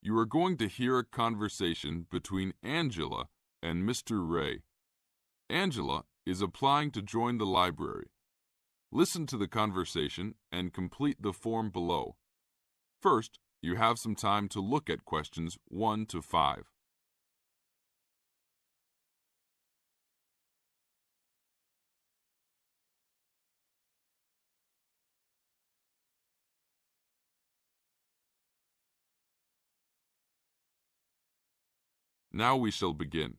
You are going to hear a conversation between Angela and Mr. Ray. Angela is applying to join the library. Listen to the conversation and complete the form below. First, you have some time to look at questions 1 to 5. Now we shall begin.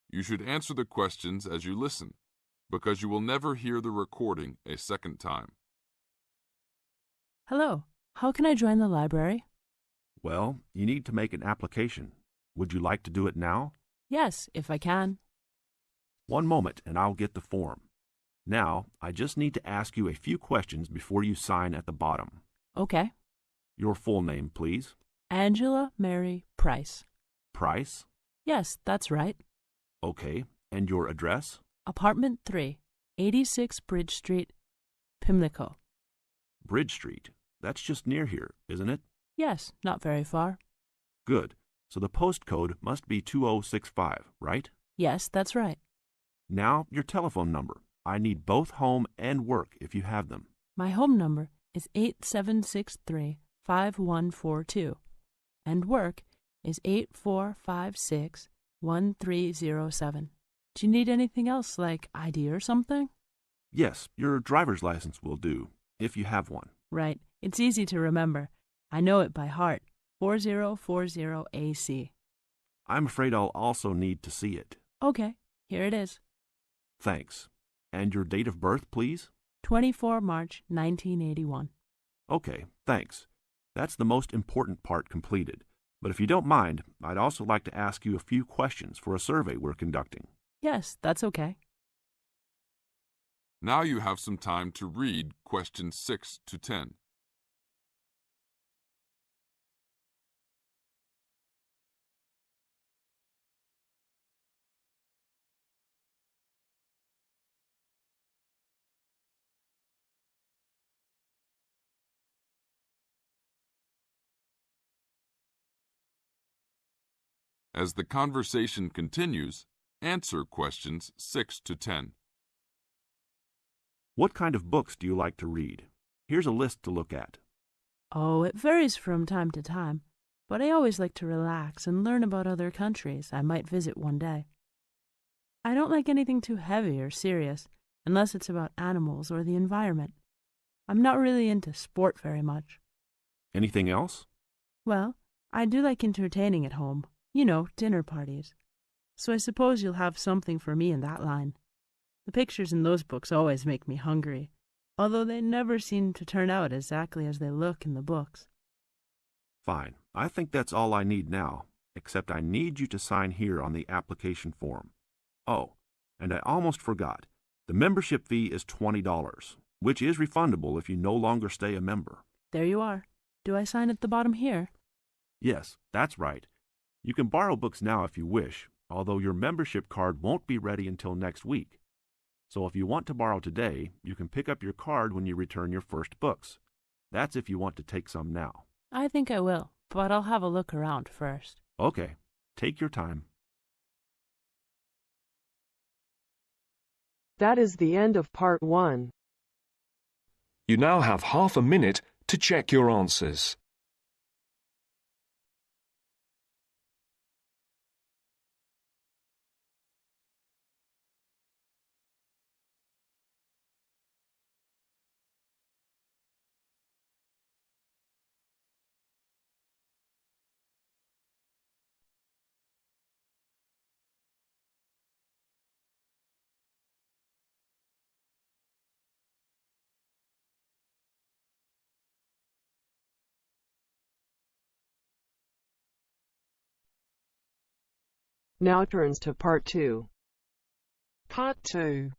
You should answer the questions as you listen, because you will never hear the recording a second time. Hello, how can I join the library? Well, you need to make an application. Would you like to do it now? Yes, if I can. One moment and I'll get the form. Now, I just need to ask you a few questions before you sign at the bottom. Okay. Your full name, please. Angela Mary Price. Price? Yes, that's right. Okay. And your address? Apartment 3, 86 Bridge Street, Pimlico. Bridge Street. That's just near here, isn't it? Yes, not very far. Good. So the postcode must be 2065, right? Yes, that's right. Now, your telephone number. I need both home and work if you have them. My home number is 8763-5142, and work is 8456-1307. Do you need anything else, like ID or something? Yes, your driver's license will do, if you have one. Right. It's easy to remember. I know it by heart. 4040AC. I'm afraid I'll also need to see it. Okay, here it is. Thanks. And your date of birth, please? 24 March 1981. Okay, thanks. That's the most important part completed. But if you don't mind, I'd also like to ask you a few questions for a survey we're conducting. Yes, that's okay. Now you have some time to read questions 6 to 10. As the conversation continues, answer questions 6 to 10. What kind of books do you like to read? Here's a list to look at. Oh, it varies from time to time, but I always like to relax and learn about other countries I might visit one day. I don't like anything too heavy or serious, unless it's about animals or the environment. I'm not really into sport very much. Anything else? Well, I do like entertaining at home. You know, dinner parties. So I suppose you'll have something for me in that line. The pictures in those books always make me hungry, although they never seem to turn out exactly as they look in the books. Fine. I think that's all I need now, except I need you to sign here on the application form. Oh, and I almost forgot. The membership fee is $20, which is refundable if you no longer stay a member. There you are. Do I sign at the bottom here? Yes, that's right. You can borrow books now if you wish, although your membership card won't be ready until next week. So if you want to borrow today, you can pick up your card when you return your first books. That's if you want to take some now. I think I will, but I'll have a look around first. Okay, take your time. That is the end of part 1. You now have half a minute to check your answers. Now turns to part 2. Part 2.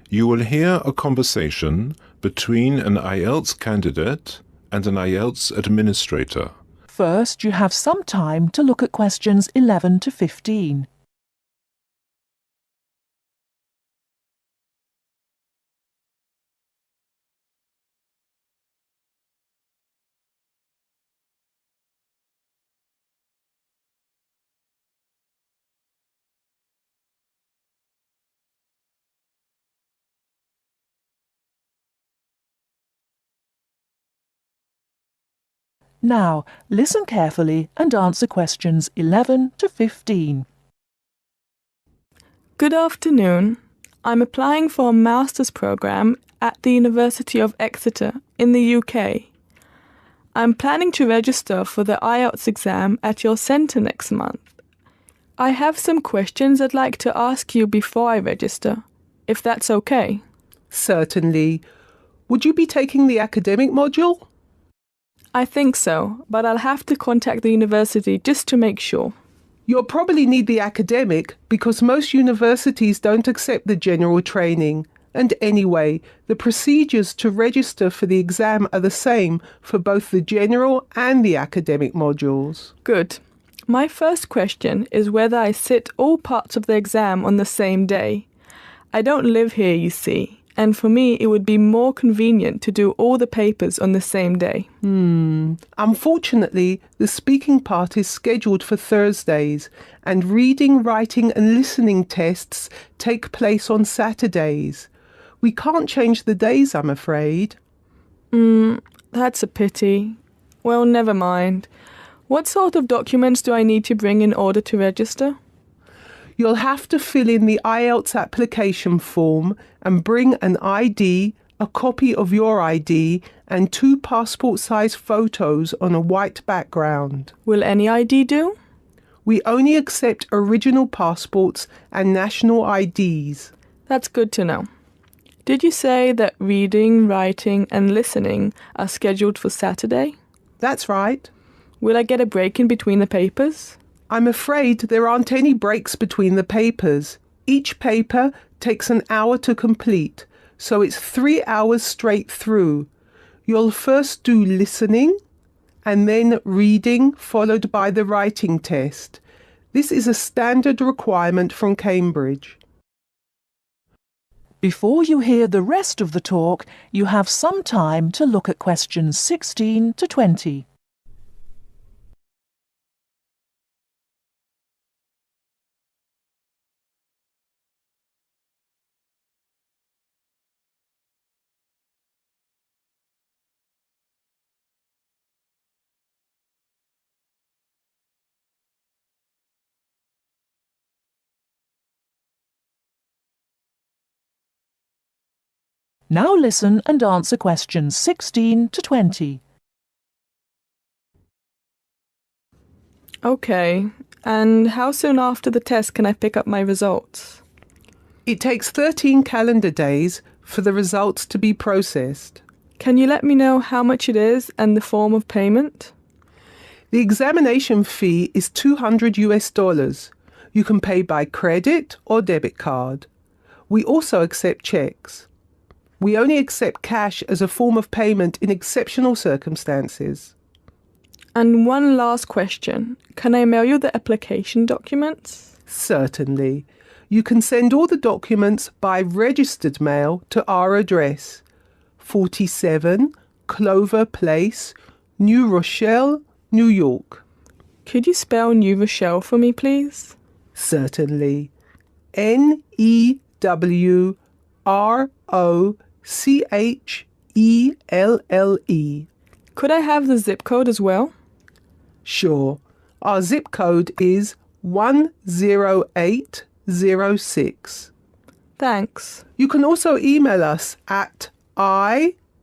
You will hear a conversation between an IELTS candidate and an IELTS administrator. First, you have some time to look at questions 11 to 15. Now, listen carefully and answer questions 11 to 15. Good afternoon. I'm applying for a master's program at the University of Exeter in the UK. I'm planning to register for the IELTS exam at your centre next month. I have some questions I'd like to ask you before I register, if that's okay. Certainly. Would you be taking the academic module? I think so, but I'll have to contact the university just to make sure. You'll probably need the academic because most universities don't accept the general training. And anyway, the procedures to register for the exam are the same for both the general and the academic modules. Good. My first question is whether I sit all parts of the exam on the same day. I don't live here, you see, and for me it would be more convenient to do all the papers on the same day. Unfortunately, the speaking part is scheduled for Thursdays, and reading, writing and listening tests take place on Saturdays. We can't change the days, I'm afraid. That's a pity. Well, never mind. What sort of documents do I need to bring in order to register? You'll have to fill in the IELTS application form and bring an ID, a copy of your ID, and 2 passport-size photos on a white background. Will any ID do? We only accept original passports and national IDs. That's good to know. Did you say that reading, writing and listening are scheduled for Saturday? That's right. Will I get a break in between the papers? I'm afraid there aren't any breaks between the papers. Each paper takes an hour to complete, so it's 3 hours straight through. You'll first do listening and then reading, followed by the writing test. This is a standard requirement from Cambridge. Before you hear the rest of the talk, you have some time to look at questions 16 to 20. Now listen and answer questions 16 to 20. Okay, and how soon after the test can I pick up my results? It takes 13 calendar days for the results to be processed. Can you let me know how much it is and the form of payment? The examination fee is $200. You can pay by credit or debit card. We also accept checks. We only accept cash as a form of payment in exceptional circumstances. And one last question. Can I mail you the application documents? Certainly. You can send all the documents by registered mail to our address, 47 Clover Place, New Rochelle, New York. Could you spell New Rochelle for me, please? Certainly. Newrochle. Could I have the zip code as well? Sure. Our zip code is 10806. Thanks. You can also email us at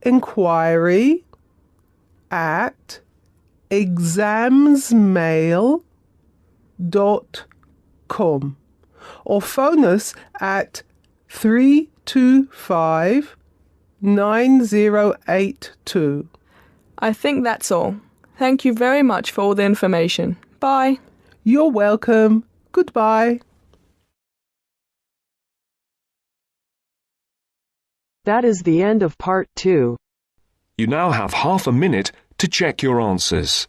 inquiry@examsmail.com or phone us at 325-9082. I think that's all. Thank you very much for all the information. Bye. You're welcome. Goodbye. That is the end of part 2. You now have half a minute to check your answers.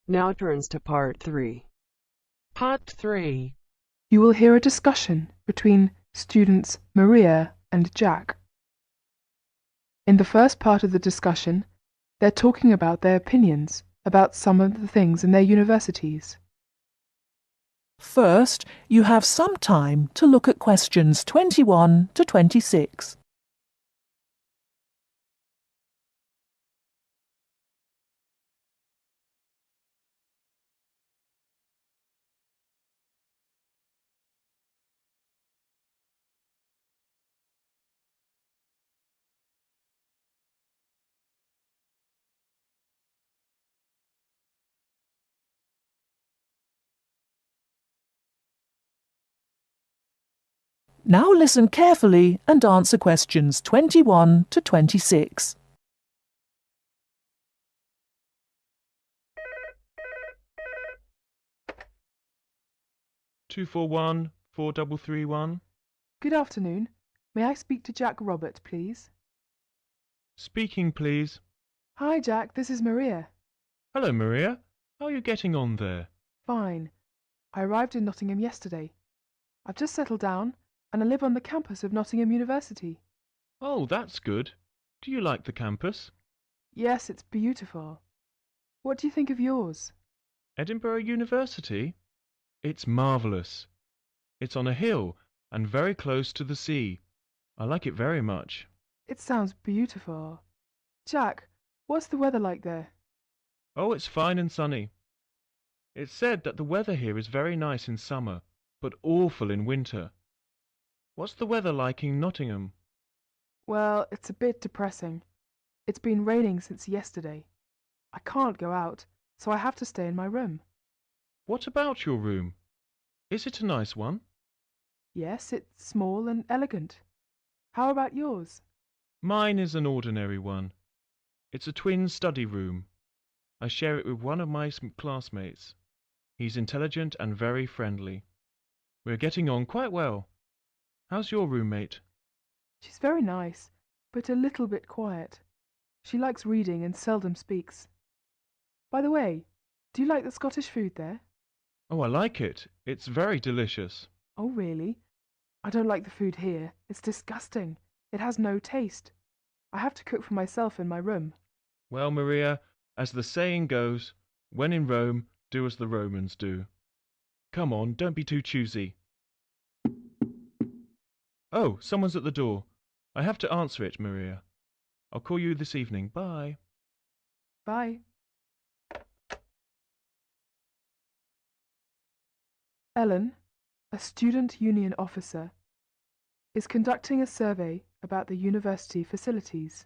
Now turns to Part 3. Part 3. You will hear a discussion between students Maria and Jack. In the first part of the discussion, they're talking about their opinions about some of the things in their universities. First, you have some time to look at questions 21 to 26. Now listen carefully and answer questions 21 to 26. Two four one 4331. Good afternoon. May I speak to Jack Robert, please? Speaking, please. Hi, Jack. This is Maria. Hello, Maria. How are you getting on there? Fine. I arrived in Nottingham yesterday. I've just settled down, and I live on the campus of Nottingham University. Oh, that's good. Do you like the campus? Yes, it's beautiful. What do you think of yours? Edinburgh University? It's marvellous. It's on a hill and very close to the sea. I like it very much. It sounds beautiful. Jack, what's the weather like there? Oh, it's fine and sunny. It's said that the weather here is very nice in summer, but awful in winter. What's the weather like in Nottingham? Well, it's a bit depressing. It's been raining since yesterday. I can't go out, so I have to stay in my room. What about your room? Is it a nice one? Yes, it's small and elegant. How about yours? Mine is an ordinary one. It's a twin study room. I share it with one of my classmates. He's intelligent and very friendly. We're getting on quite well. How's your roommate? She's very nice, but a little bit quiet. She likes reading and seldom speaks. By the way, do you like the Scottish food there? Oh, I like it. It's very delicious. Oh, really? I don't like the food here. It's disgusting. It has no taste. I have to cook for myself in my room. Well, Maria, as the saying goes, when in Rome, do as the Romans do. Come on, don't be too choosy. Oh, someone's at the door. I have to answer it, Maria. I'll call you this evening. Bye. Bye. Ellen, a student union officer, is conducting a survey about the university facilities.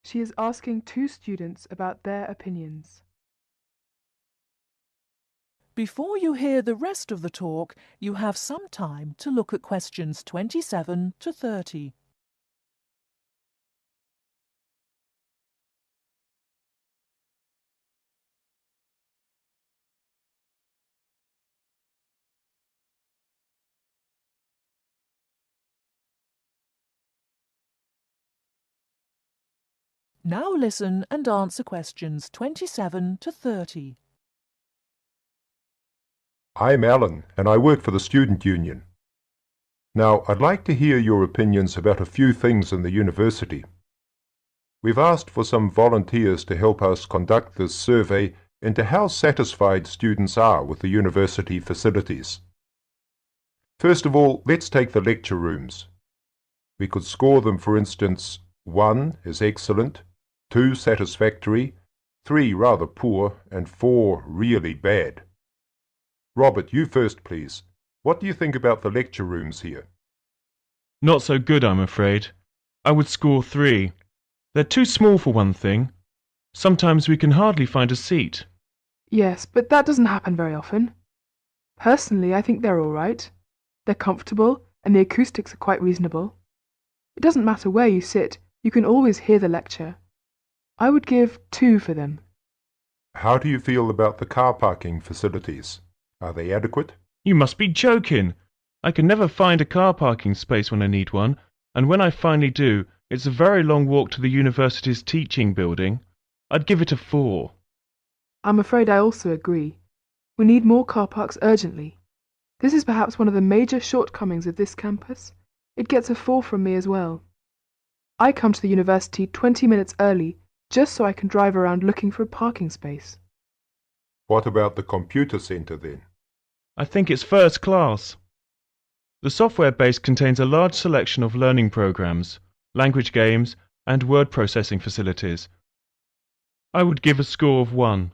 She is asking 2 students about their opinions. Before you hear the rest of the talk, you have some time to look at questions 27 to 30. Now listen and answer questions 27 to 30. I'm Alan, and I work for the Student Union. Now, I'd like to hear your opinions about a few things in the university. We've asked for some volunteers to help us conduct this survey into how satisfied students are with the university facilities. First of all, let's take the lecture rooms. We could score them, for instance, 1 is excellent, 2 satisfactory, 3 rather poor, and 4 really bad. Robert, you first, please. What do you think about the lecture rooms here? Not so good, I'm afraid. I would score 3. They're too small for one thing. Sometimes we can hardly find a seat. Yes, but that doesn't happen very often. Personally, I think they're all right. They're comfortable, and the acoustics are quite reasonable. It doesn't matter where you sit, you can always hear the lecture. I would give 2 for them. How do you feel about the car parking facilities? Are they adequate? You must be joking. I can never find a car parking space when I need one, and when I finally do, it's a very long walk to the university's teaching building. I'd give it a 4. I'm afraid I also agree. We need more car parks urgently. This is perhaps one of the major shortcomings of this campus. It gets a 4 from me as well. I come to the university 20 minutes early just so I can drive around looking for a parking space. What about the computer center then? I think it's first class. The software base contains a large selection of learning programs, language games, and word processing facilities. I would give a score of 1.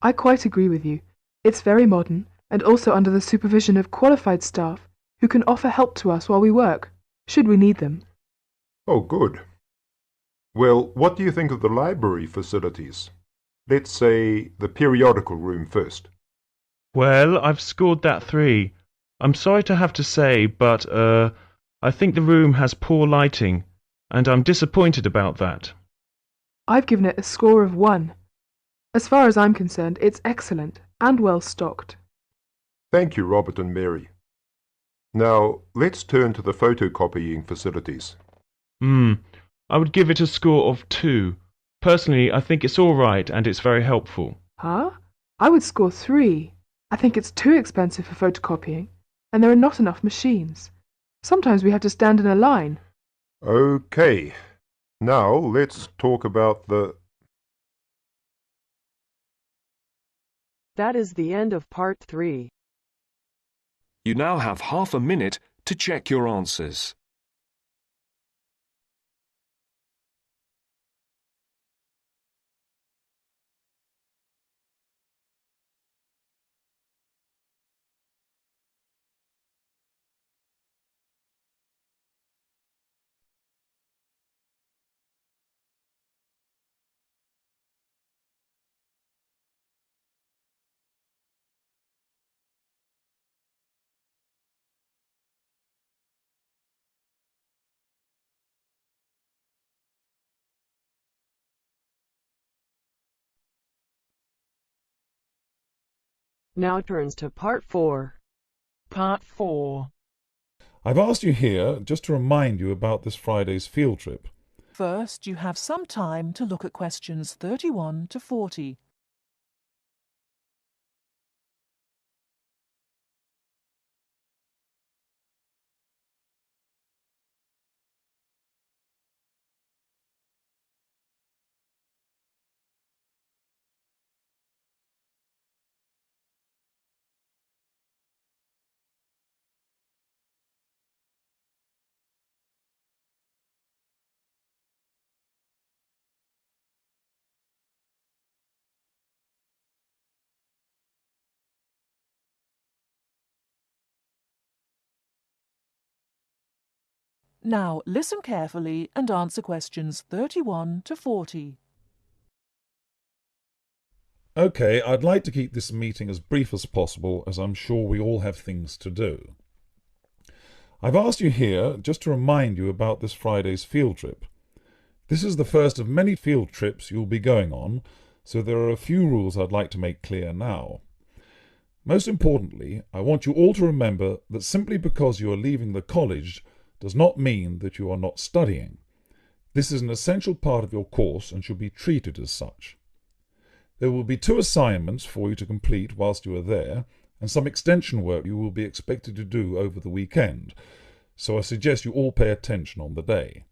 I quite agree with you. It's very modern and also under the supervision of qualified staff who can offer help to us while we work, should we need them. Oh, good. Well, what do you think of the library facilities? Let's say the periodical room first. Well, I've scored that 3. I'm sorry to have to say, but, I think the room has poor lighting, and I'm disappointed about that. I've given it a score of 1. As far as I'm concerned, it's excellent and well stocked. Thank you, Robert and Mary. Now, let's turn to the photocopying facilities. I would give it a score of 2. Personally, I think it's all right and it's very helpful. Huh? I would score 3. I think it's too expensive for photocopying, and there are not enough machines. Sometimes we have to stand in a line. Okay. Now, let's talk about the... That is the end of part 3. You now have half a minute to check your answers. Now turns to part 4. Part 4. I've asked you here just to remind you about this Friday's field trip. First, you have some time to look at questions 31 to 40. Now listen carefully and answer questions 31 to 40. OK, I'd like to keep this meeting as brief as possible, as I'm sure we all have things to do. I've asked you here just to remind you about this Friday's field trip. This is the first of many field trips you'll be going on, so there are a few rules I'd like to make clear now. Most importantly, I want you all to remember that simply because you are leaving the college does not mean that you are not studying. This is an essential part of your course and should be treated as such. There will be 2 assignments for you to complete whilst you are there, and some extension work you will be expected to do over the weekend, so I suggest you all pay attention on the day.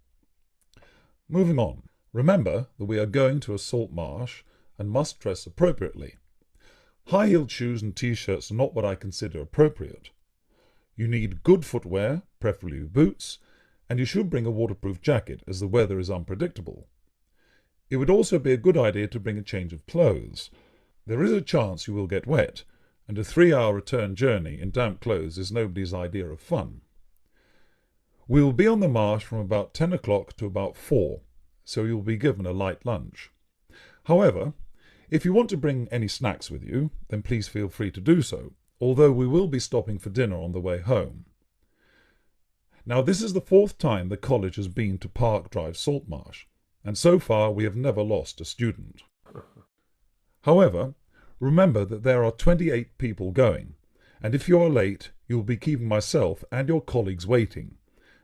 Moving on, remember that we are going to a salt marsh and must dress appropriately. High-heeled shoes and t-shirts are not what I consider appropriate. You need good footwear, preferably boots, and you should bring a waterproof jacket as the weather is unpredictable. It would also be a good idea to bring a change of clothes. There is a chance you will get wet, and a 3-hour return journey in damp clothes is nobody's idea of fun. We will be on the marsh from about 10 o'clock to about 4, so you will be given a light lunch. However, if you want to bring any snacks with you, then please feel free to do so, although we will be stopping for dinner on the way home. Now, this is the 4th time the college has been to Park Drive Saltmarsh, and so far we have never lost a student. However, remember that there are 28 people going, and if you are late, you will be keeping myself and your colleagues waiting,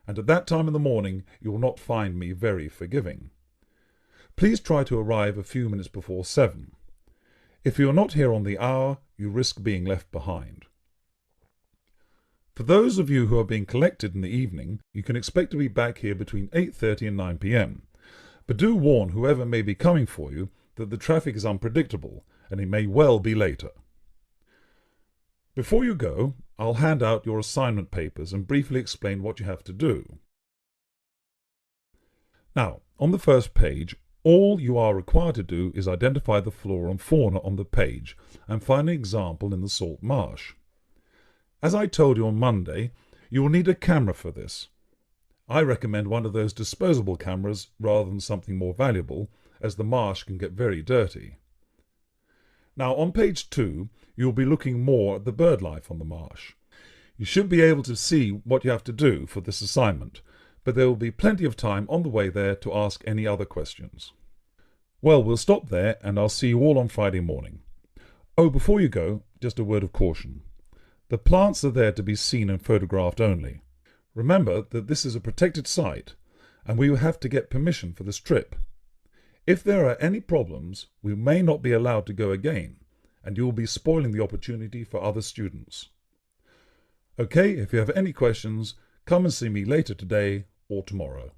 and at that time in the morning you will not find me very forgiving. Please try to arrive a few minutes before 7. If you're not here on the hour, you risk being left behind. For those of you who are being collected in the evening, you can expect to be back here between 8:30 and 9 p.m. But do warn whoever may be coming for you that the traffic is unpredictable and it may well be later. Before you go, I'll hand out your assignment papers and briefly explain what you have to do. Now, on the first page, all you are required to do is identify the flora and fauna on the page and find an example in the salt marsh. As I told you on Monday, you will need a camera for this. I recommend one of those disposable cameras rather than something more valuable, as the marsh can get very dirty. Now on page 2, you will be looking more at the bird life on the marsh. You should be able to see what you have to do for this assignment, but there will be plenty of time on the way there to ask any other questions. Well, we'll stop there and I'll see you all on Friday morning. Oh, before you go, just a word of caution. The plants are there to be seen and photographed only. Remember that this is a protected site and we will have to get permission for this trip. If there are any problems, we may not be allowed to go again, and you will be spoiling the opportunity for other students. Okay, if you have any questions, come and see me later today or tomorrow.